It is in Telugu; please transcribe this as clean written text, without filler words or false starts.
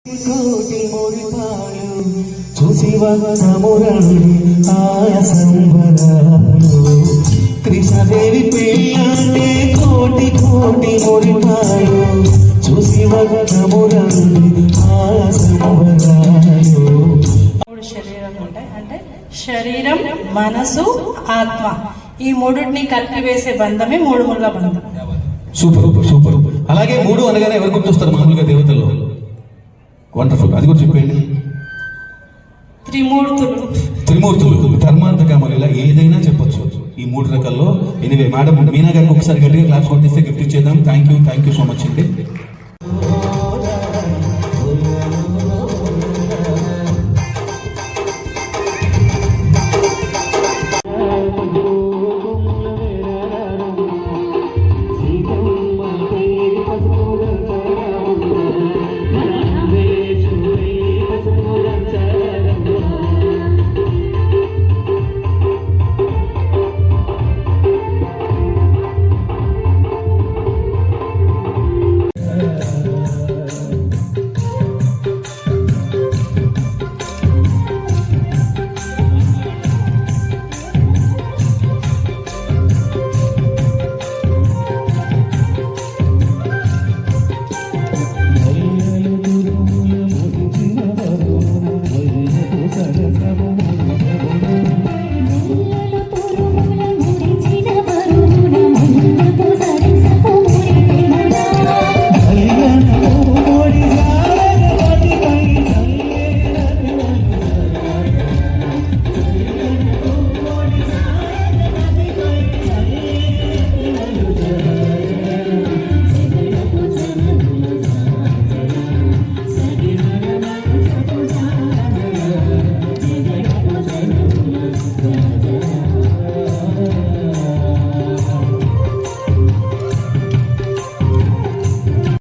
కోటి మురిపాలు చూసి వదమురండి ఆయా సంబరాలు కృష్ణదేవి పెళ్ళంటే కోటి కోటి మురిపాలు చూసి వదమురండి ఆయా సంబరాలు. మూడు శరీరం ఉంటాయి, అంటే శరీరం, మనసు, ఆత్మ. ఈ మూడుని కలిపివేసే బంధమే మూడు ముళ్ళ బంధం. Super super. అలాగే మూడు అనగానే ఎవరు గుర్తొస్తారు మామూలుగా దేవతల్లో? వండర్ఫుల్, అది కూడా చెప్పండి. త్రిమూర్తులు, ధర్మార్థ కామాలు, ఇలా ఏదైనా చెప్పొచ్చు ఈ మూడు రకాల్లో. ఎనివే మేడం మీనా గారికి ఒకసారి గట్టిగా క్లాప్స్ కొట్టిస్తే గిఫ్ట్ ఇచ్చేద్దాం. థ్యాంక్ యూ సో మచ్ అండి.